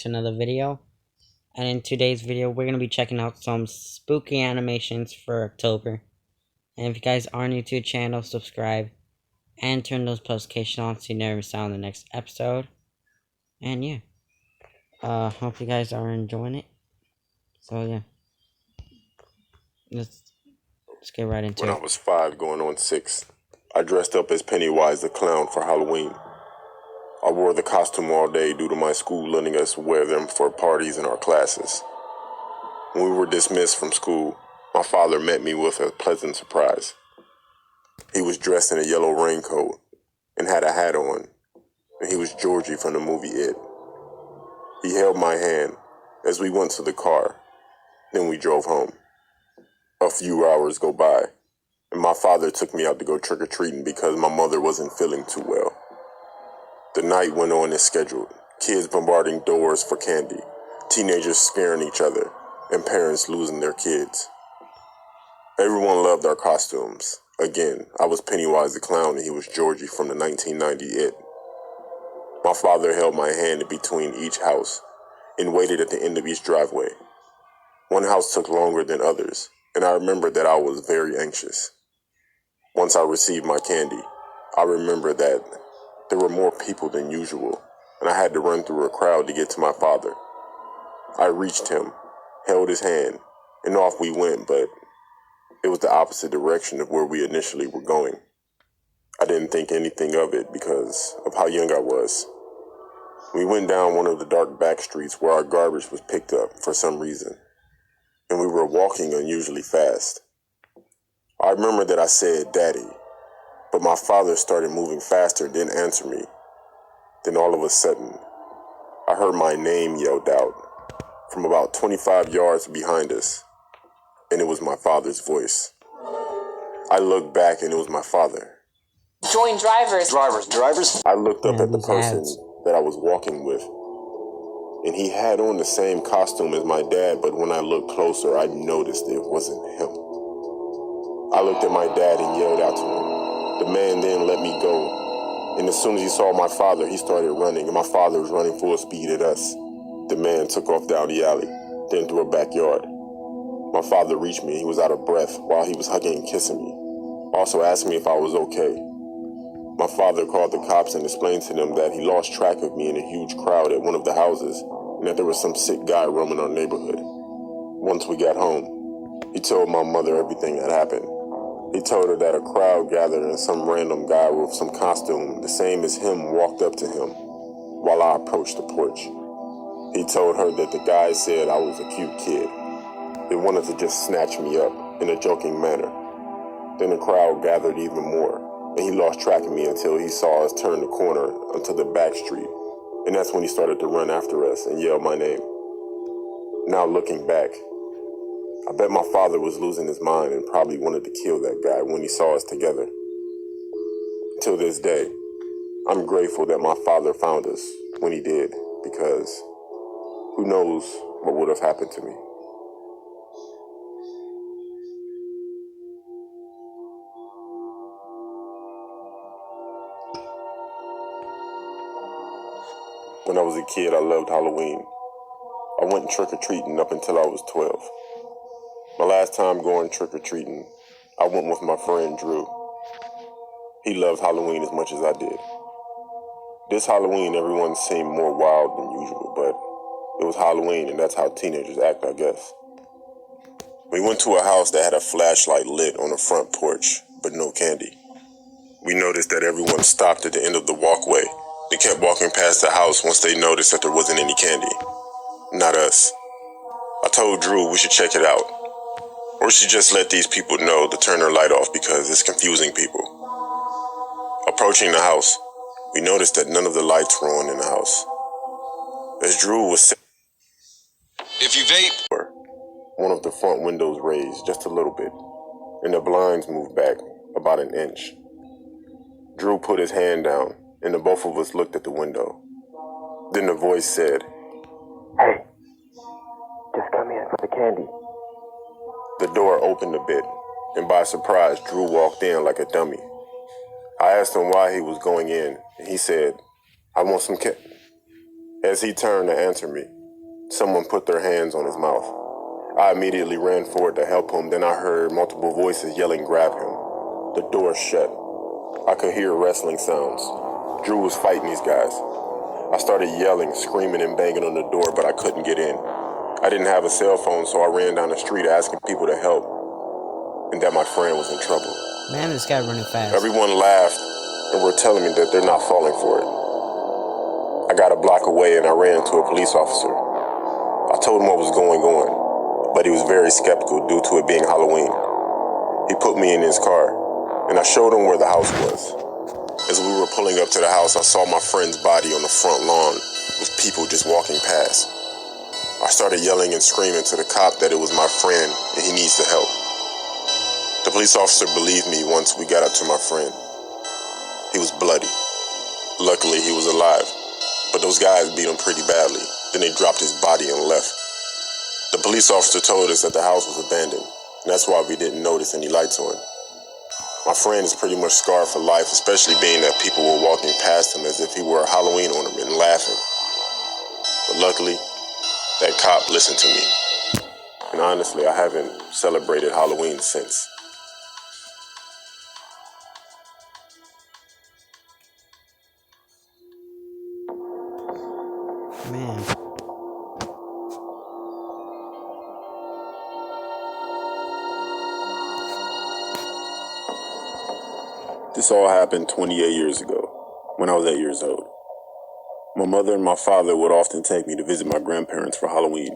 to another video. And in today's video, we're going to be checking out some spooky animations for October. And if you guys are new to the channel, subscribe and turn those notifications on so you never miss out on the next episode. And yeah, hope you guys are enjoying it. So yeah, let's get right into it. When I was 5 going on 6, I dressed up as Pennywise the Clown for Halloween. I wore the costume all day due to my school letting us wear them for parties in our classes. When we were dismissed from school, my father met me with a pleasant surprise. He was dressed in a yellow raincoat and had a hat on, and he was Georgie from the movie It. He held my hand as we went to the car, then we drove home. A few hours go by, and my father took me out to go trick-or-treating because my mother wasn't feeling too well. The night went on as scheduled, kids bombarding doors for candy, teenagers scaring each other, and parents losing their kids. Everyone loved our costumes. Again, I was Pennywise the Clown and he was Georgie from the 1990 It. My father held my hand in between each house and waited at the end of each driveway. One house took longer than others, and I remember that I was very anxious. Once I received my candy, I remember that there were more people than usual, and I had to run through a crowd to get to my father. I reached him, held his hand, and off we went, but it was the opposite direction of where we initially were going. I didn't think anything of it because of how young I was. We went down one of the dark back streets where our garbage was picked up for some reason, and we were walking unusually fast. I remember that I said, "Daddy," but my father started moving faster, didn't answer me. Then all of a sudden, I heard my name yelled out from about 25 yards behind us, and it was my father's voice. I looked back and it was my father. Join drivers. I looked up at the these person ads. that I was walking with, and he had on the same costume as my dad, but when I looked closer, I noticed it wasn't him. I looked at my dad and yelled out to him. The man then let me go, and as soon as he saw my father, he started running, and my father was running full speed at us. The man took off down the alley, then through a backyard. My father reached me, he was out of breath while he was hugging and kissing me, also asking me if I was okay. My father called the cops and explained to them that he lost track of me in a huge crowd at one of the houses, and that there was some sick guy roaming our neighborhood. Once we got home, he told my mother everything that happened. He told her that a crowd gathered and some random guy with some costume, the same as him, walked up to him while I approached the porch. He told her that the guy said I was a cute kid. They wanted to just snatch me up in a joking manner. Then the crowd gathered even more, and he lost track of me until he saw us turn the corner onto the back street, and that's when he started to run after us and yell my name. Now looking back, I bet my father was losing his mind and probably wanted to kill that guy when he saw us together. Till this day, I'm grateful that my father found us when he did, because who knows what would have happened to me. When I was a kid, I loved Halloween. I went trick-or-treating up until I was 12. My last time going trick-or-treating, I went with my friend Drew. He loved Halloween as much as I did. This Halloween, everyone seemed more wild than usual, but it was Halloween, and that's how teenagers act, I guess. We went to a house that had a flashlight lit on the front porch, but no candy. We noticed that everyone stopped at the end of the walkway. They kept walking past the house once they noticed that there wasn't any candy. Not us. I told Drew we should check it out. Or we should just let these people know to turn their light off because it's confusing people. Approaching the house, we noticed that none of the lights were on in the house. As Drew was saying, "If you vape," one of the front windows raised just a little bit, and the blinds moved back about an inch. Drew put his hand down, and the both of us looked at the window. Then the voice said, "Hey, just come in for the candy." The door opened a bit, and by surprise, Drew walked in like a dummy. I asked him why he was going in, and he said, "I want some candy." As he turned to answer me, someone put their hands on his mouth. I immediately ran forward to help him, then I heard multiple voices yelling, "Grab him." The door shut. I could hear wrestling sounds. Drew was fighting these guys. I started yelling, screaming, and banging on the door, but I couldn't get in. I didn't have a cell phone, so I ran down the street asking people to help, and that my friend was in trouble. Man, this guy running fast. Everyone laughed and were telling me that they're not falling for it. I got a block away and I ran into a police officer. I told him what was going on, but he was very skeptical due to it being Halloween. He put me in his car, and I showed him where the house was. As we were pulling up to the house, I saw my friend's body on the front lawn with people just walking past. I started yelling and screaming to the cop that it was my friend and he needs the help. The police officer believed me once we got up to my friend. He was bloody. Luckily, he was alive, but those guys beat him pretty badly. Then they dropped his body and left. The police officer told us that the house was abandoned, and that's why we didn't notice any lights on. My friend is pretty much scarred for life, especially being that people were walking past him as if he were a Halloween ornament and laughing. But luckily, that cop listened to me. And honestly, I haven't celebrated Halloween since. Man. This all happened 28 years ago, when I was 8 years old. My mother and my father would often take me to visit my grandparents for Halloween.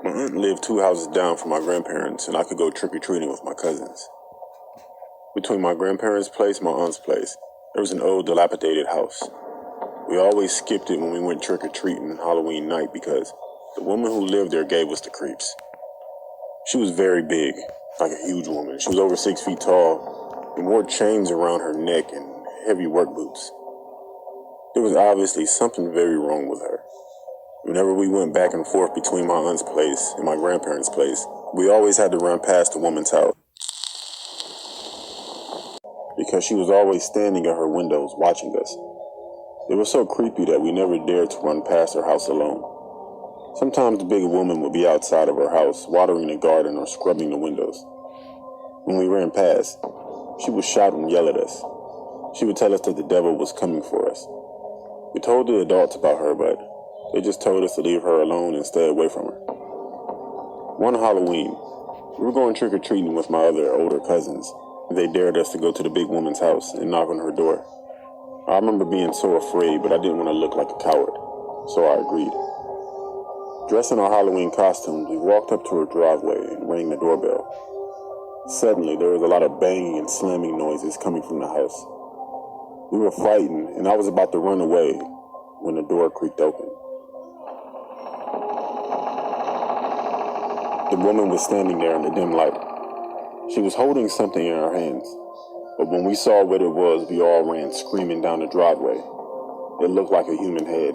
My aunt lived 2 houses down from my grandparents, and I could go trick-or-treating with my cousins. Between my grandparents' place and my aunt's place, there was an old, dilapidated house. We always skipped it when we went trick-or-treating Halloween night because the woman who lived there gave us the creeps. She was very big, like a huge woman. She was over 6 feet tall and wore chains around her neck and heavy work boots. There was obviously something very wrong with her. Whenever we went back and forth between my aunt's place and my grandparents' place, we always had to run past the woman's house because she was always standing at her windows watching us. It was so creepy that we never dared to run past her house alone. Sometimes the big woman would be outside of her house, watering the garden or scrubbing the windows. When we ran past, she would shout and yell at us. She would tell us that the devil was coming for us. We told the adults about her, but they just told us to leave her alone and stay away from her. One Halloween, we were going trick-or-treating with my other older cousins, and they dared us to go to the big woman's house and knock on her door. I remember being so afraid, but I didn't want to look like a coward, so I agreed. Dressed in our Halloween costumes, we walked up to her driveway and rang the doorbell. Suddenly, there was a lot of banging and slamming noises coming from the house. We were frightened, and I was about to run away when the door creaked open. The woman was standing there in the dim light. She was holding something in her hands, but when we saw what it was, we all ran screaming down the driveway. It looked like a human head.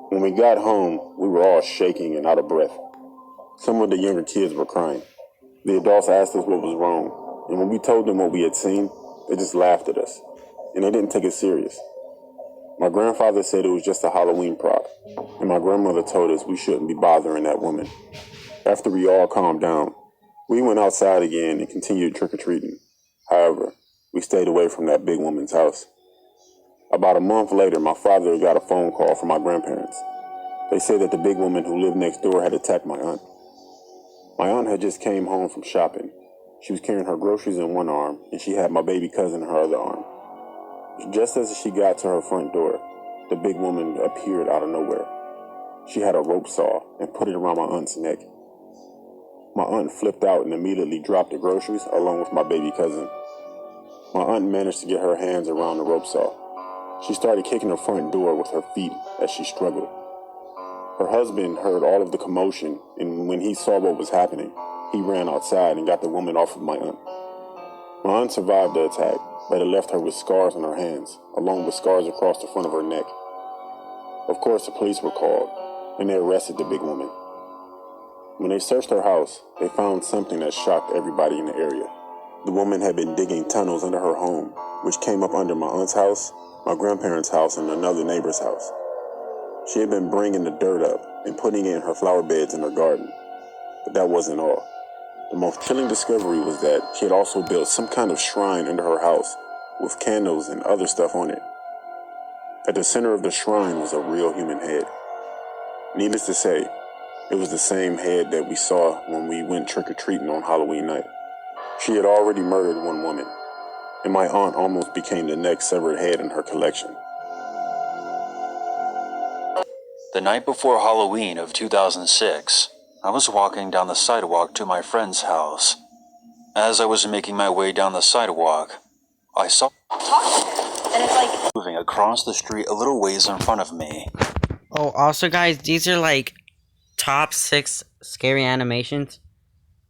When we got home, we were all shaking and out of breath. Some of the younger kids were crying. The adults asked us what was wrong, and when we told them what we had seen, they just laughed at us, and they didn't take it serious. My grandfather said it was just a Halloween prop, and my grandmother told us we shouldn't be bothering that woman. After we all calmed down, we went outside again and continued trick-or-treating. However, we stayed away from that big woman's house. About a month later, my father got a phone call from my grandparents. They said that the big woman who lived next door had attacked my aunt. My aunt had just came home from shopping. She was carrying her groceries in one arm, and she had my baby cousin in her other arm. Just as she got to her front door, the big woman appeared out of nowhere. She had a rope saw and put it around my aunt's neck. My aunt flipped out and immediately dropped the groceries along with my baby cousin. My aunt managed to get her hands around the rope saw. She started kicking her front door with her feet as she struggled. Her husband heard all of the commotion, and when he saw what was happening, he ran outside and got the woman off of my aunt. My aunt survived the attack, but it left her with scars on her hands, along with scars across the front of her neck. Of course, the police were called, and they arrested the big woman. When they searched her house, they found something that shocked everybody in the area. The woman had been digging tunnels under her home, which came up under my aunt's house, my grandparents' house, and another neighbor's house. She had been bringing the dirt up and putting it in her flower beds in her garden. But that wasn't all. The most chilling discovery was that she had also built some kind of shrine under her house with candles and other stuff on it. At the center of the shrine was a real human head. Needless to say, it was the same head that we saw when we went trick-or-treating on Halloween night. She had already murdered one woman, and my aunt almost became the next severed head in her collection. The night before Halloween of 2006, I was walking down the sidewalk to my friend's house. As I was making my way down the sidewalk, I saw And it's like moving across the street a little ways in front of me. Oh, also, guys, these are like top 6 scary animations.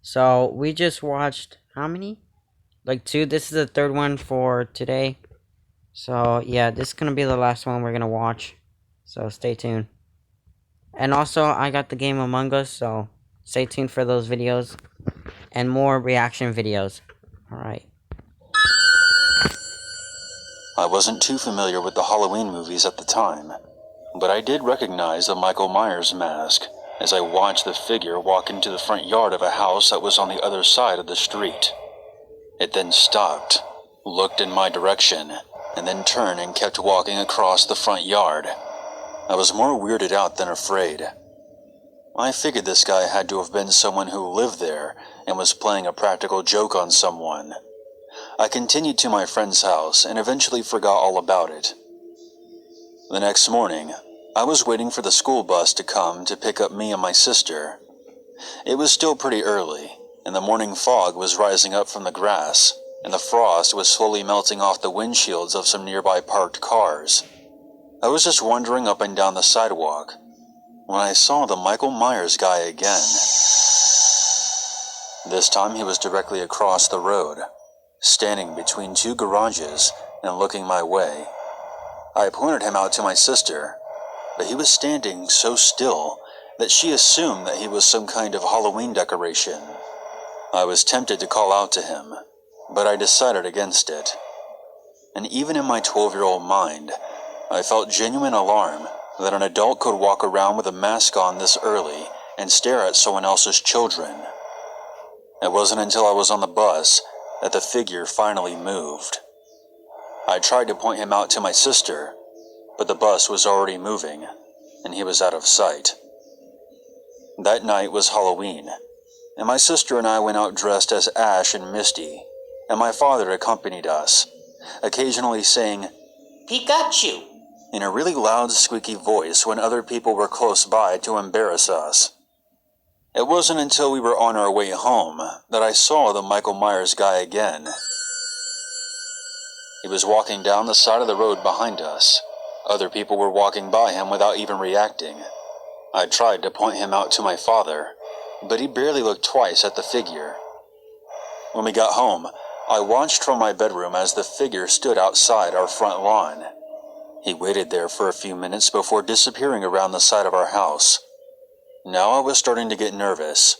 So we just watched how many? Like 2. This is the 3rd one for today. So yeah, this is gonna be the last one we're gonna watch. So stay tuned. And also, I got the game Among Us, so stay tuned for those videos and more reaction videos. Alright. I wasn't too familiar with the Halloween movies at the time, but I did recognize the Michael Myers mask as I watched the figure walk into the front yard of a house that was on the other side of the street. It then stopped, looked in my direction, and then turned and kept walking across the front yard. I was more weirded out than afraid. I figured this guy had to have been someone who lived there and was playing a practical joke on someone. I continued to my friend's house and eventually forgot all about it. The next morning, I was waiting for the school bus to come to pick up me and my sister. It was still pretty early, and the morning fog was rising up from the grass, and the frost was slowly melting off the windshields of some nearby parked cars. I was just wandering up and down the sidewalk when I saw the Michael Myers guy again. This time he was directly across the road, standing between 2 garages and looking my way. I pointed him out to my sister, but he was standing so still that she assumed that he was some kind of Halloween decoration. I was tempted to call out to him, but I decided against it. And even in my 12-year-old mind, I felt genuine alarm that an adult could walk around with a mask on this early and stare at someone else's children. It wasn't until I was on the bus that the figure finally moved. I tried to point him out to my sister, but the bus was already moving, and he was out of sight. That night was Halloween, and my sister and I went out dressed as Ash and Misty, and my father accompanied us, occasionally saying, "Pikachu," in a really loud, squeaky voice when other people were close by to embarrass us. It wasn't until we were on our way home that I saw the Michael Myers guy again. He was walking down the side of the road behind us. Other people were walking by him without even reacting. I tried to point him out to my father, but he barely looked twice at the figure. When we got home, I watched from my bedroom as the figure stood outside our front lawn. He waited there for a few minutes before disappearing around the side of our house. Now I was starting to get nervous.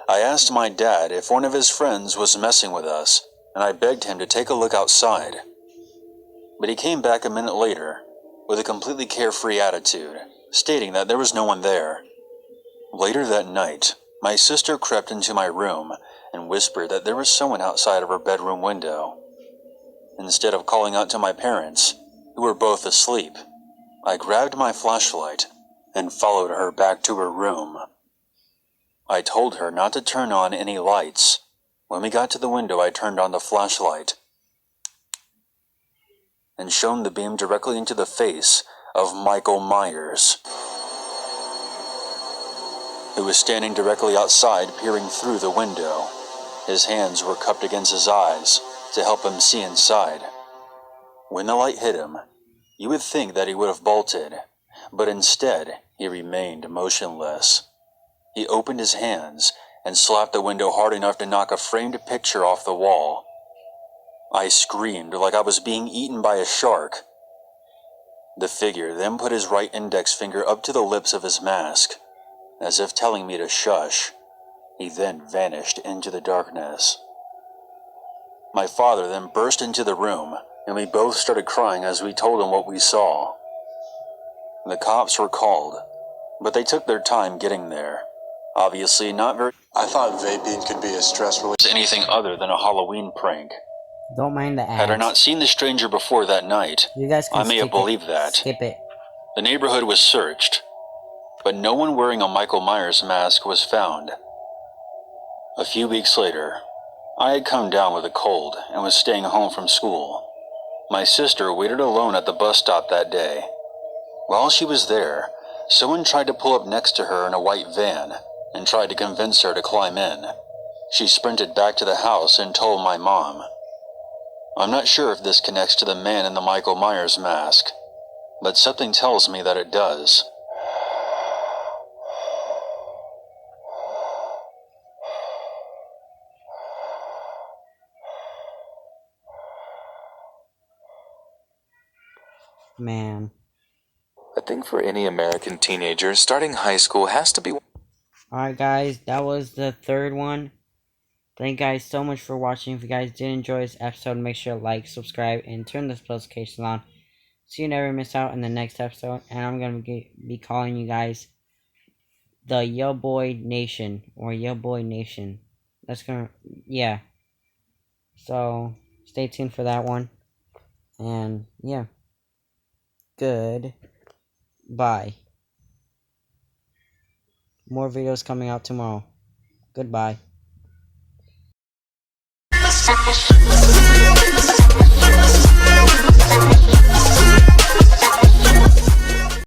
I asked my dad if one of his friends was messing with us, and I begged him to take a look outside. But he came back a minute later with a completely carefree attitude, stating that there was no one there. Later that night, my sister crept into my room and whispered that there was someone outside of her bedroom window. Instead of calling out to my parents, who were both asleep, I grabbed my flashlight and followed her back to her room. I told her not to turn on any lights. When we got to the window, I turned on the flashlight and shone the beam directly into the face of Michael Myers, who was standing directly outside peering through the window. His hands were cupped against his eyes to help him see inside. When the light hit him, you would think that he would have bolted, but instead he remained motionless. He opened his hands and slapped the window hard enough to knock a framed picture off the wall. I screamed like I was being eaten by a shark. The figure then put his right index finger up to the lips of his mask, as if telling me to shush. He then vanished into the darkness. My father then burst into the room, and we both started crying as we told him what we saw. The cops were called, but they took their time getting there. Obviously not very— I thought vaping could be a stress relief. anything other than a Halloween prank. Don't mind the ads. Had I not seen the stranger before that night, you guys can I may have believed that. Skip it. The neighborhood was searched, but no one wearing a Michael Myers mask was found. A few weeks later, I had come down with a cold and was staying home from school. My sister waited alone at the bus stop that day. While she was there, someone tried to pull up next to her in a white van and tried to convince her to climb in. She sprinted back to the house and told my mom. I'm not sure if this connects to the man in the Michael Myers mask, but something tells me that it does. Man. I think for any American teenager, starting high school has to be... Alright guys, that was the third one. Thank you guys so much for watching. If you guys did enjoy this episode, make sure to like, subscribe, and turn those notifications on so you never miss out in the next episode. And I'm going to be calling you guys the Yaboi Nation, or Yaboi Nation. That's gonna, yeah. So, stay tuned for that one. And, yeah. Good. Bye. More videos coming out tomorrow. Goodbye.